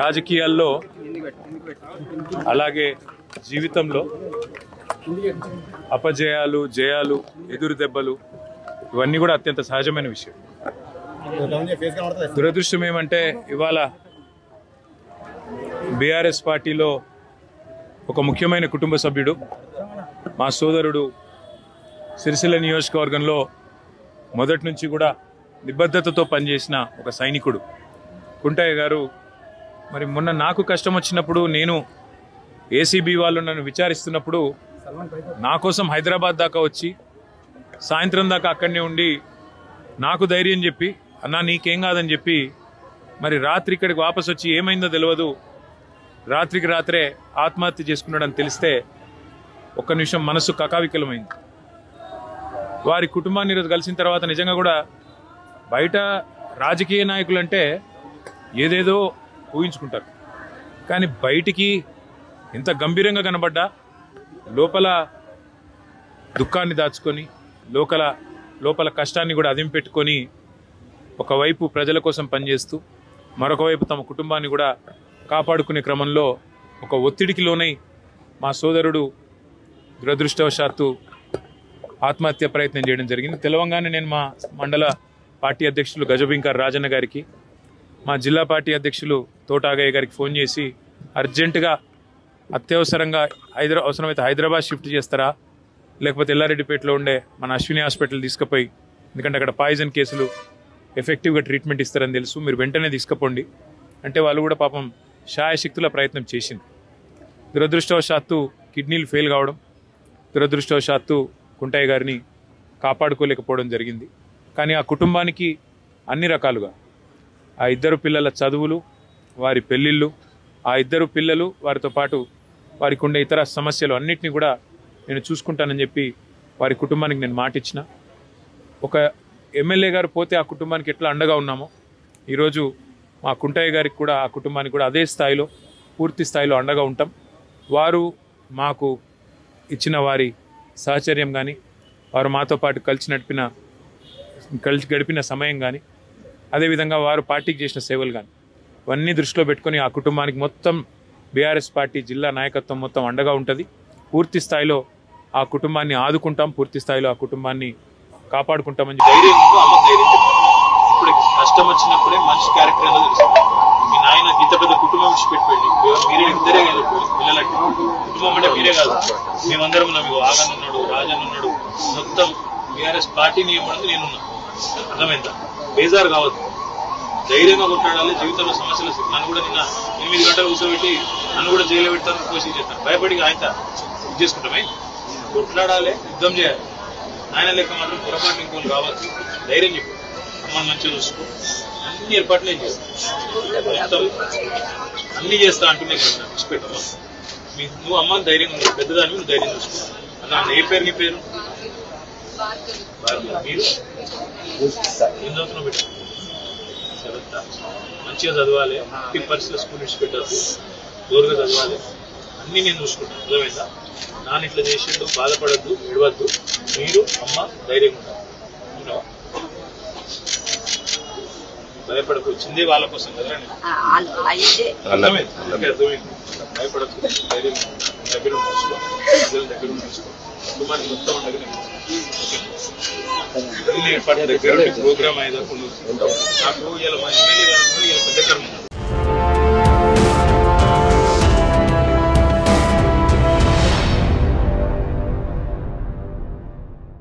రాజకీయాల్లో అలాగే జీవితంలో అపజయాలు, జయాలు, ఎదురు దెబ్బలు ఇవన్నీ కూడా అత్యంత సహజమైన విషయం. దురదృష్టం ఏమంటే ఇవాళ బీఆర్ఎస్ పార్టీలో ఒక ముఖ్యమైన కుటుంబ సభ్యుడు, మా సోదరుడు, సిరిసిల్ల నియోజకవర్గంలో మొదటి నుంచి కూడా నిబద్ధతతో పనిచేసిన ఒక సైనికుడు కుంటయ్య గారు మరి మొన్న నాకు కష్టం వచ్చినప్పుడు, నేను ఏసీబీ వాళ్ళు నన్ను విచారిస్తున్నప్పుడు నా కోసం హైదరాబాద్ దాకా వచ్చి సాయంత్రం దాకా అక్కడనే ఉండి నాకు ధైర్యం చెప్పి, అన్నా నీకేం కాదని చెప్పి మరి రాత్రి ఇక్కడికి వాపసు వచ్చి ఏమైందో తెలియదు, రాత్రికి రాత్రే ఆత్మహత్య చేసుకున్నాడని తెలిస్తే ఒక్క నిమిషం మనసు కకావికలమైంది. వారి కుటుంబాన్ని ఈరోజు కలిసిన తర్వాత నిజంగా కూడా బయట రాజకీయ నాయకులు అంటే ఏదేదో ఊహించుకుంటారు, కానీ బయటికి ఎంత గంభీరంగా కనబడ్డా లోపల దుఃఖాన్ని దాచుకొని లోపల కష్టాన్ని కూడా అదిం పెట్టుకొని ఒకవైపు ప్రజల కోసం పనిచేస్తూ మరొక వైపు తమ కుటుంబాన్ని కూడా కాపాడుకునే క్రమంలో ఒక ఒత్తిడికి లోనై మా సోదరుడు దురదృష్టవశాత్తు ఆత్మహత్య ప్రయత్నం చేయడం జరిగింది. తెలవంగానే నేను మా మండల పార్టీ అధ్యక్షులు గజబింకర్ రాజన్న గారికి, మా జిల్లా పార్టీ అధ్యక్షులు తోటాగయ్య గారికి ఫోన్ చేసి అర్జెంటుగా అత్యవసరంగా అవసరమైతే హైదరాబాద్ షిఫ్ట్ చేస్తారా, లేకపోతే ఎల్లారెడ్డిపేటలో ఉండే మన అశ్విని హాస్పిటల్ తీసుకుపోయి, ఎందుకంటే అక్కడ పాయిజన్ కేసులు ఎఫెక్టివ్గా ట్రీట్మెంట్ ఇస్తారని తెలుసు, మీరు వెంటనే తీసుకుపోండి అంటే వాళ్ళు కూడా పాపం శాయశక్తుల ప్రయత్నం చేసింది. దురదృష్టవశాత్తు కిడ్నీలు ఫెయిల్ కావడం, దురదృష్టవశాత్తు కుంటయ్య గారిని కాపాడుకోలేకపోవడం జరిగింది. కానీ ఆ కుటుంబానికి అన్ని రకాలుగా ఆ ఇద్దరు పిల్లల చదువులు, వారి పెళ్ళిళ్ళు, ఆ ఇద్దరు పిల్లలు, వారితో పాటు వారికి ఉండే ఇతర సమస్యలు అన్నిటినీ కూడా నేను చూసుకుంటానని చెప్పి వారి కుటుంబానికి నేను మాటిచ్చిన. ఒక ఎమ్మెల్యే గారు పోతే ఆ కుటుంబానికి ఎట్లా అండగా ఉన్నామో ఈరోజు మా కుంటయ్య గారికి కూడా ఆ కుటుంబానికి కూడా అదే స్థాయిలో పూర్తి స్థాయిలో అండగా ఉంటాం. వారు మాకు ఇచ్చిన వారి సహచర్యం కానీ, వారు మాతో పాటు కలిసి గడిపిన సమయం కానీ, అదేవిధంగా వారు పార్టీకి చేసిన సేవలు కానీ ఇవన్నీ దృష్టిలో పెట్టుకొని ఆ కుటుంబానికి మొత్తం బీఆర్ఎస్ పార్టీ జిల్లా నాయకత్వం మొత్తం అండగా ఉంటుంది. పూర్తి స్థాయిలో ఆ కుటుంబాన్ని ఆదుకుంటాం, పూర్తి స్థాయిలో ఆ కుటుంబాన్ని కాపాడుకుంటామని ధైర్యం. ఇప్పుడు కష్టం వచ్చినప్పుడే మనిషి క్యారెక్టర్ ఏదో తెలుస్తుంది. మీ నాయన ఇంత పెద్ద కుటుంబం విడిచిపెట్టిపోయింది, మీరే ఇద్దరే పిల్లలకి కుటుంబం అంటే మీరే కాదు, మేమందరం ఉన్నాం. మీకు ఆగన్ ఉన్నాడు, రాజన్ ఉన్నాడు, మొత్తం బీఆర్ఎస్ పార్టీ నియమం నేనున్నా. అర్థమైందా? బేజారు కావద్దు, ధైర్యంగా కొట్లాడాలి. జీవితంలో సమస్యలు నన్ను కూడా నిన్న 8 గంటలు కూర్చోబెట్టి నన్ను కూడా జైలు పెడతాను, కోసి చేస్తాను, భయపడి ఆయన ఇది చేసుకుంటామే. కొట్లాడాలి, యుద్ధం చేయాలి. ఆయన లెక్క మాత్రం పొరపాటు ఇంకోళ్ళు కావచ్చు. ధైర్యం చెప్పు, అమ్మని మంచిగా చూసుకో, అన్ని ఏర్పాట్లు నేను చేస్తాను, అన్ని చేస్తా అంటున్నా కదా. విడిచిపెట్టమ్మా, నువ్వు అమ్మని ధైర్యం, పెద్దదాన్ని నువ్వు ధైర్యం చూసుకో. అన్న ఏ పేరు? నీ పేరు? మీరు ఏం చదువుతున్నావు బిడ్డ? చదువుతా, మంచిగా చదవాలి, ఎట్టి పరిస్థితుల్లో స్కూల్ విడిచిపెట్టద్దు, జోరుగా చదవాలి, అన్నీ నేను చూసుకుంటాను. అర్థమైందా? నాన్న ఇట్లా చేసిండు, బాధపడద్దు, విడవద్దు, మీరు అమ్మ ధైర్యంగా ఉంటావు. భయపడకు, వచ్చిందే వాళ్ళ కోసం కదా. అర్థమైంది? భయపడద్దు, ధైర్యంగా దగ్గర చూసుకో, దగ్గర చూసుకో, కుటుంబానికి మొత్తం ఉండగా ఏర్పాటు దగ్గర ప్రోగ్రామ్ అయ్యేదాకా నాకు ఇలా మా